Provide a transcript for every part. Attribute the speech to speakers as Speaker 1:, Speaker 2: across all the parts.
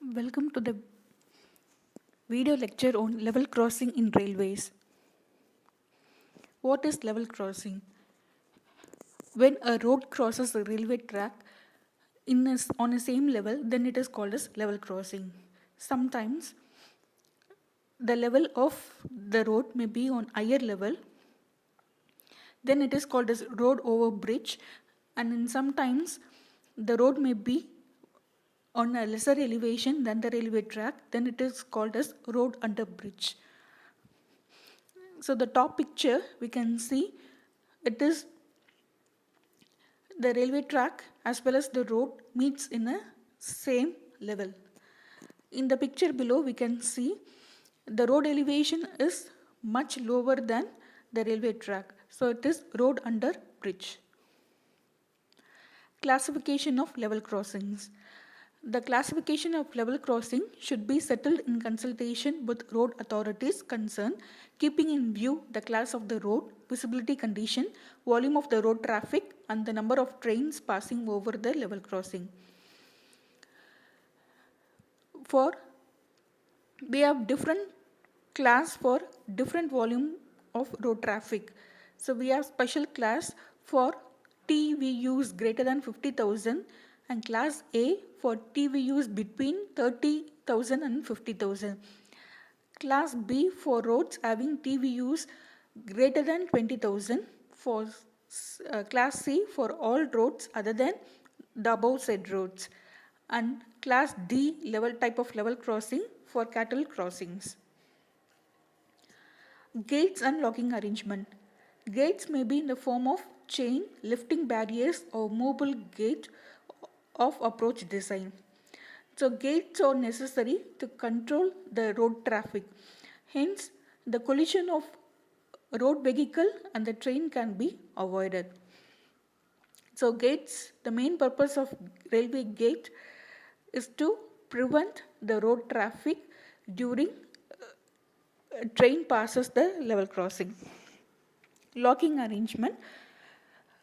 Speaker 1: Welcome to the video lecture on level crossing in railways. What is level crossing? When a road crosses a railway track on a same level, then it is called as level crossing. Sometimes the level of the road may be on higher level, then it is called as road over bridge, and in sometimes the road may be on a lesser elevation than the railway track, then it is called as road under bridge. So the top picture we can see it is the railway track as well as the road meets in a same level. In the picture below we can see the road elevation is much lower than the railway track. So it is road under bridge. Classification of level crossings. The classification of level crossing should be settled in consultation with road authorities concerned, keeping in view the class of the road, visibility condition, volume of the road traffic, and the number of trains passing over the level crossing. We have different class for different volume of road traffic. So we have special class for TVUs greater than 50,000 and class A for TVUs between 30,000 and 50,000. Class B for roads having TVUs greater than 20,000. For class C for all roads other than the above said roads, and class D type of level crossing for cattle crossings. Gates and locking arrangement. Gates may be in the form of chain, lifting barriers, or mobile gate of approach design. So gates are necessary to control the road traffic. Hence, the collision of road vehicle and the train can be avoided. So gates, the main purpose of railway gate is to prevent the road traffic during train passes the level crossing. Locking arrangement.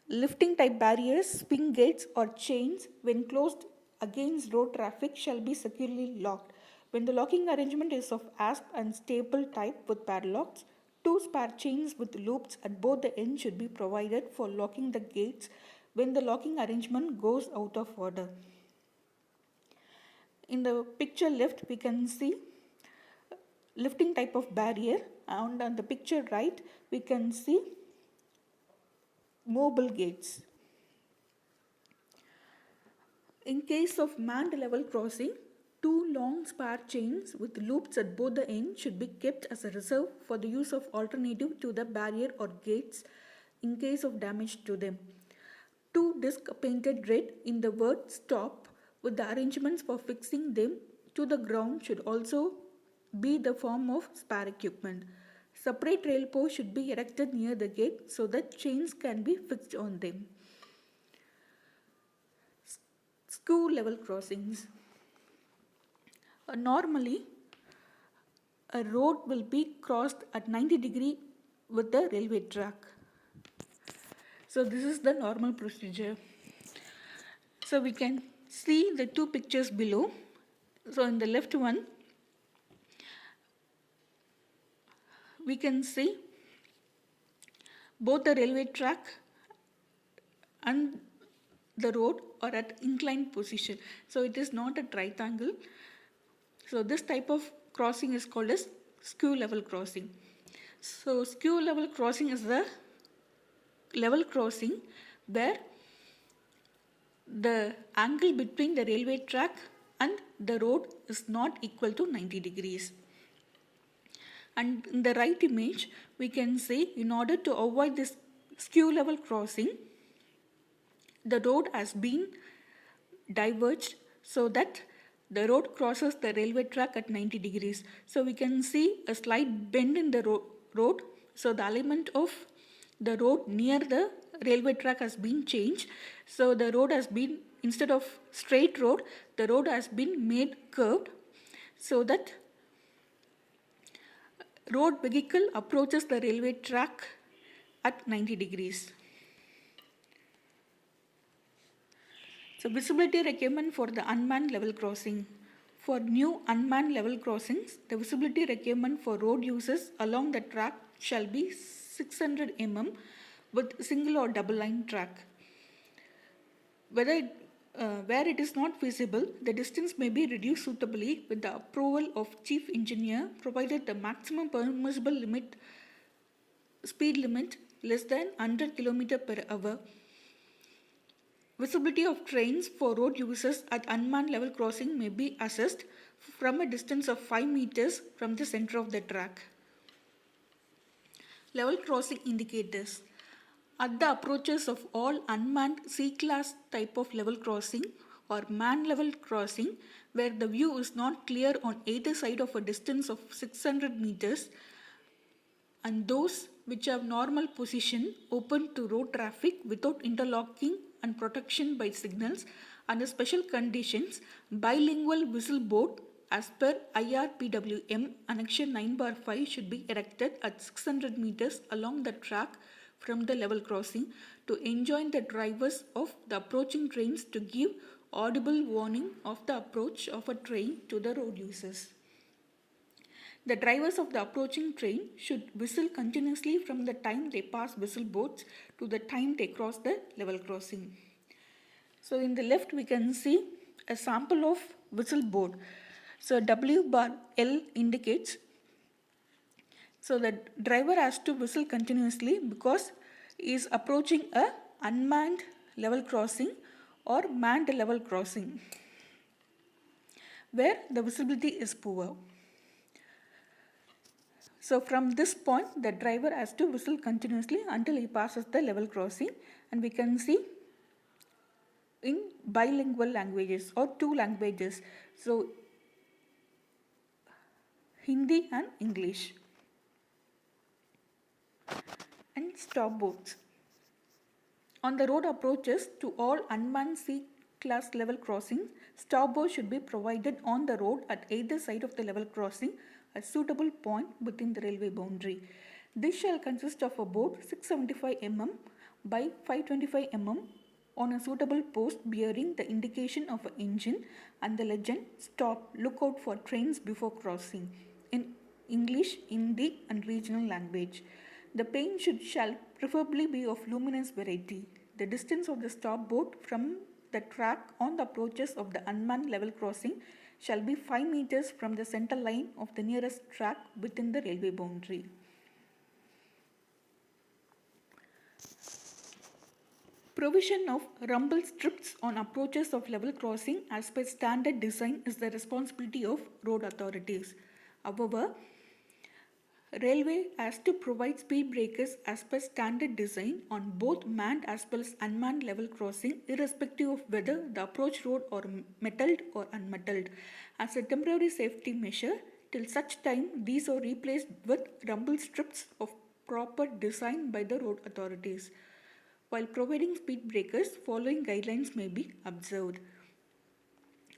Speaker 1: Lifting type barriers, swing gates or chains when closed against road traffic shall be securely locked. When the locking arrangement is of asp and staple type with padlocks, 2 spare chains with loops at both the ends should be provided for locking the gates when the locking arrangement goes out of order. In the picture left, we can see lifting type of barrier, and on the picture right, we can see mobile gates. In case of manned level crossing, 2 long spare chains with loops at both the ends should be kept as a reserve for the use of alternative to the barrier or gates in case of damage to them. 2 discs painted red in the word stop with the arrangements for fixing them to the ground should also be the form of spare equipment. Separate rail posts should be erected near the gate so that chains can be fixed on them. Skew level crossings. Normally, a road will be crossed at 90 degree with the railway track. So this is the normal procedure. So we can see the 2 pictures below. So in the left one, we can see both the railway track and the road are at inclined position. So it is not a triangle. So this type of crossing is called as skew level crossing. So skew level crossing is the level crossing where the angle between the railway track and the road is not equal to 90 degrees. And in the right image, we can see in order to avoid this skew level crossing, the road has been diverged so that the road crosses the railway track at 90 degrees. So we can see a slight bend in the road. So the alignment of the road near the railway track has been changed. So the road has been, instead of straight road, the road has been made curved so that road vehicle approaches the railway track at 90 degrees. So visibility requirement for the unmanned level crossing. For new unmanned level crossings, the visibility requirement for road users along the track shall be 600 mm with single or double line track. Where it is not feasible, the distance may be reduced suitably with the approval of Chief Engineer, provided the maximum permissible speed limit less than 100 km per hour. Visibility of trains for road users at unmanned level crossing may be assessed from a distance of 5 meters from the center of the track. Level crossing indicators. At the approaches of all unmanned C-class type of level crossing or manned level crossing, where the view is not clear on either side of a distance of 600 meters, and those which have normal position open to road traffic without interlocking and protection by signals, under special conditions, bilingual whistle board as per IRPWM Annexure 9/5 should be erected at 600 meters along the track from the level crossing to enjoin the drivers of the approaching trains to give audible warning of the approach of a train to the road users. The drivers of the approaching train should whistle continuously from the time they pass whistle boards to the time they cross the level crossing. So in the left we can see a sample of whistle board. So W bar L indicates, so the driver has to whistle continuously because he is approaching a unmanned level crossing or manned level crossing where the visibility is poor. So from this point, the driver has to whistle continuously until he passes the level crossing, and we can see in bilingual languages or two languages, so Hindi and English. And stop boards. On the road approaches to all unmanned C-class level crossings, stop boards should be provided on the road at either side of the level crossing, a suitable point within the railway boundary. This shall consist of a board 675 mm by 525 mm on a suitable post bearing the indication of an engine and the legend "Stop, look out for trains before crossing" in English, Hindi and regional language. The paint shall preferably be of luminous variety. The distance of the stop board from the track on the approaches of the unmanned level crossing shall be 5 meters from the center line of the nearest track within the railway boundary. Provision of rumble strips on approaches of level crossing as per standard design is the responsibility of road authorities. However, Railway has to provide speed breakers as per standard design on both manned as well as unmanned level crossing, irrespective of whether the approach road are metalled or unmetalled, as a temporary safety measure till such time these are replaced with rumble strips of proper design by the road authorities. While providing speed breakers, following guidelines may be observed.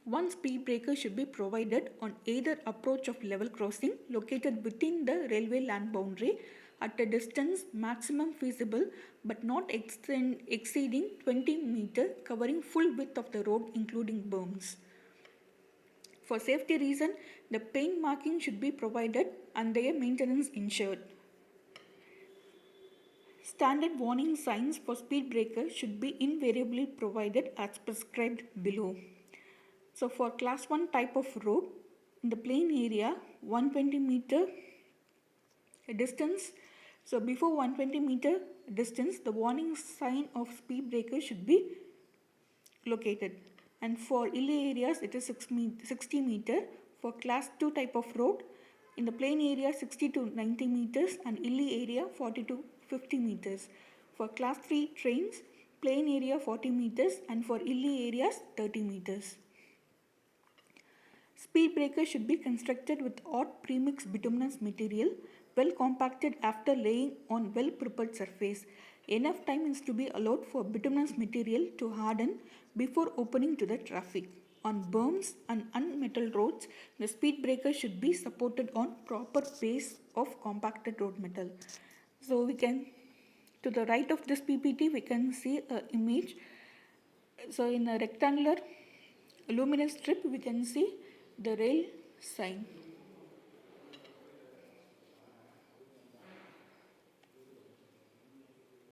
Speaker 1: One speed breaker should be provided on either approach of level crossing located within the railway land boundary at a distance maximum feasible but not exceeding 20 meters, covering full width of the road including berms. For safety reason, the paint marking should be provided and their maintenance ensured. Standard warning signs for speed breakers should be invariably provided as prescribed below. So for class 1 type of road, in the plain area, 120 meter distance, so before 120 meter distance, the warning sign of speed breaker should be located. And for hilly areas, it is 60 meter. For class 2 type of road, in the plain area, 60 to 90 meters, and hilly area, 40 to 50 meters. For class 3 trains, plain area 40 meters, and for hilly areas, 30 meters. Speed breakers should be constructed with hot premixed bituminous material, well compacted after laying on well prepared surface. Enough time is to be allowed for bituminous material to harden before opening to the traffic. On berms and unmetalled roads, the speed breaker should be supported on proper base of compacted road metal. So we can, to the right of this PPT, we can see an image. So in a rectangular luminous strip, we can see The rail sign.